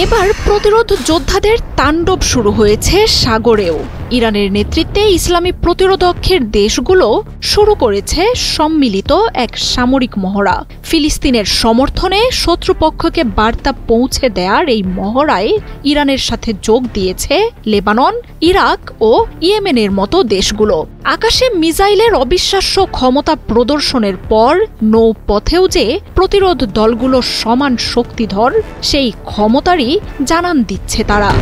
এবার প্রতিরোধ যোদ্ধাদের তাণ্ডব শুরু হয়েছে সাগরেও। ইরানের নেতৃত্বে ইসলামী প্রতিরোধ অক্ষের দেশগুলো শুরু করেছে সম্মিলিত এক সামরিক মহড়া। ফিলিস্তিনের সমর্থনে শত্রুপক্ষকে বার্তা পৌঁছে দেওয়ার এই মহড়ায় ইরানের সাথে যোগ দিয়েছে লেবানন, ইরাক ও ইয়েমেনের মতো দেশগুলো। আকাশে মিসাইলের অবিশ্বাস্য ক্ষমতা প্রদর্শনের পর নৌপথেও যে প্রতিরোধ দলগুলো সমান শক্তিধর, সেই ক্ষমতারই জানান দিচ্ছে তারা।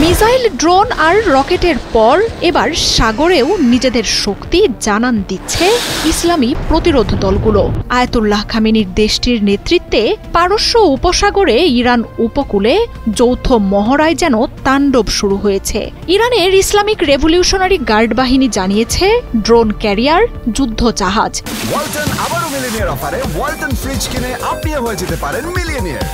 মিসাইল, ড্রোন আর রকেটের পর এবার সাগরেও নিজেদের শক্তি জানান দিচ্ছে ইসলামী প্রতিরোধ দলগুলো। আয়াতুল্লাহ খামেনির দেশটির নেতৃত্বে পারস্য উপসাগরে ইরান উপকূলে যৌথ মহড়ায় যেন তাণ্ডব শুরু হয়েছে। ইরানের ইসলামিক রেভলিউশনারি গার্ড বাহিনী জানিয়েছে ড্রোন ক্যারিয়ার, যুদ্ধ জাহাজ। ওয়ালটন আবারো মিলিয়নিয়ার অফারে ওয়ালটন ফ্রিজ কিনে আপনিও হয়ে যেতে পারেন মিলিয়নিয়ার।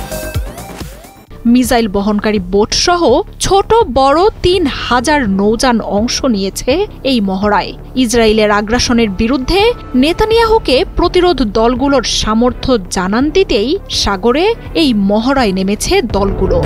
মিসাইল বহনকারী বোট সহ ছোট বড় ৩,০০০ নৌযান অংশ নিয়েছে এই মহড়ায়। ইসরায়েলের আগ্রাসনের বিরুদ্ধে নেতানিয়াহুকে প্রতিরোধ দলগুলোর সামর্থ্য জানান দিতেই সাগরে এই মহড়ায় নেমেছে দলগুলো।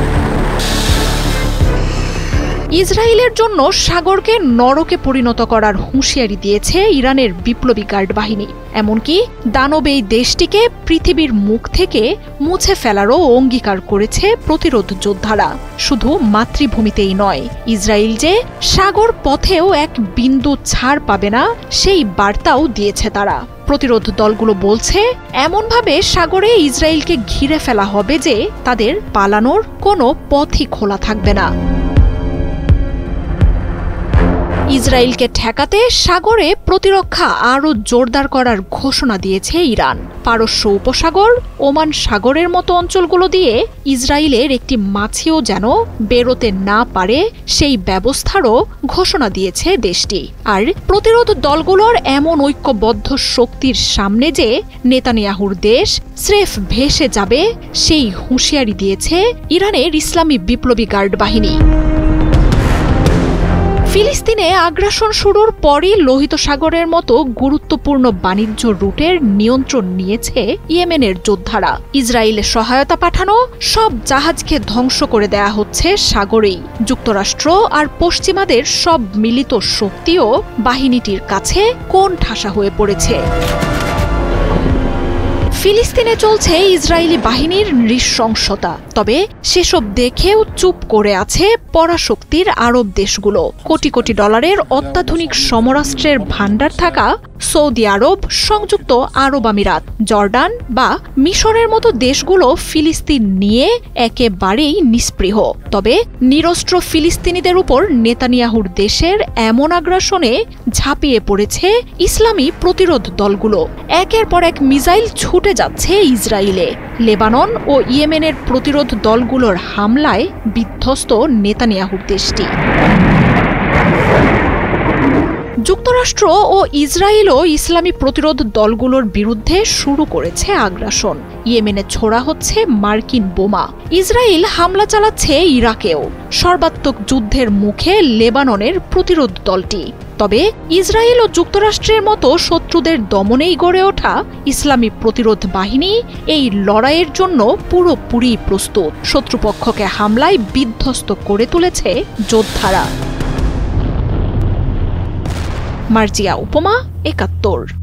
ইসরায়েলের জন্য সাগরকে নরকে পরিণত করার হুঁশিয়ারি দিয়েছে ইরানের বিপ্লবী গার্ড বাহিনী। এমনকি দানব এই দেশটিকে পৃথিবীর মুখ থেকে মুছে ফেলারও অঙ্গীকার করেছে প্রতিরোধ যোদ্ধারা। শুধু মাতৃভূমিতেই নয়, ইসরায়েল যে সাগর পথেও এক বিন্দু ছাড় পাবে না, সেই বার্তাও দিয়েছে তারা। প্রতিরোধ দলগুলো বলছে, এমনভাবে সাগরে ইসরায়েলকে ঘিরে ফেলা হবে যে তাদের পালানোর কোনো পথই খোলা থাকবে না। ইসরায়েলকে ঠেকাতে সাগরে প্রতিরক্ষা আরও জোরদার করার ঘোষণা দিয়েছে ইরান। পারস্য উপসাগর, ওমান সাগরের মতো অঞ্চলগুলো দিয়ে ইসরায়েলের একটি মাছিও যেন বেরোতে না পারে, সেই ব্যবস্থারও ঘোষণা দিয়েছে দেশটি। আর প্রতিরোধ দলগুলোর এমন ঐক্যবদ্ধ শক্তির সামনে যে নেতানিয়াহুর দেশ স্রেফ ভেসে যাবে, সেই হুঁশিয়ারি দিয়েছে ইরানের ইসলামী বিপ্লবী গার্ড বাহিনী। ফিলিস্তিনে আগ্রাসন শুরুর পরই লোহিত সাগরের মতো গুরুত্বপূর্ণ বাণিজ্য রুটের নিয়ন্ত্রণ নিয়েছে ইয়েমেনের যোদ্ধারা। ইসরায়েলের সহায়তা পাঠানো সব জাহাজকে ধ্বংস করে দেয়া হচ্ছে সাগরেই। যুক্তরাষ্ট্র আর পশ্চিমাদের সব মিলিত শক্তিও বাহিনীটির কাছে কোণঠাসা হয়ে পড়েছে। ফিলিস্তিনে চলছে ইসরায়েলি বাহিনীর নৃশংসতা, তবে সেসব দেখেও চুপ করে আছে পরাশক্তির আরব দেশগুলো। কোটি কোটি ডলারের অত্যাধুনিক সমরাস্ত্রের ভাণ্ডার থাকা সৌদি আরব, সংযুক্ত আরব আমিরাত, জর্ডান বা মিশরের মতো দেশগুলো ফিলিস্তিন নিয়ে একেবারেই নিস্পৃহ। তবে নিরস্ত্র ফিলিস্তিনিদের উপর নেতানিয়াহুর দেশের এমন আগ্রাসনে ঝাঁপিয়ে পড়েছে ইসলামী প্রতিরোধ দলগুলো। একের পর এক মিসাইল ছুটে যাচ্ছে ইসরায়েলে। লেবানন ও ইয়েমেনের প্রতিরোধ দলগুলোর হামলায় বিধ্বস্ত নেতানিয়াহুর দেশটি। যুক্তরাষ্ট্র ও ইসরায়েলও ইসলামী প্রতিরোধ দলগুলোর বিরুদ্ধে শুরু করেছে আগ্রাসন। ইয়েমেনে ছোড়া হচ্ছে মার্কিন বোমা। ইসরায়েল হামলা চালাচ্ছে ইরাকেও। সর্বাত্মক যুদ্ধের মুখে লেবাননের প্রতিরোধ দলটি। তবে ইসরায়েল ও যুক্তরাষ্ট্রের মতো শত্রুদের দমনেই গড়ে ওঠা ইসলামী প্রতিরোধ বাহিনী এই লড়াইয়ের জন্য পুরোপুরি প্রস্তুত। শত্রুপক্ষকে হামলায় বিধ্বস্ত করে তুলেছে যোদ্ধারা। মার্জিয়া উপমা, ৭১।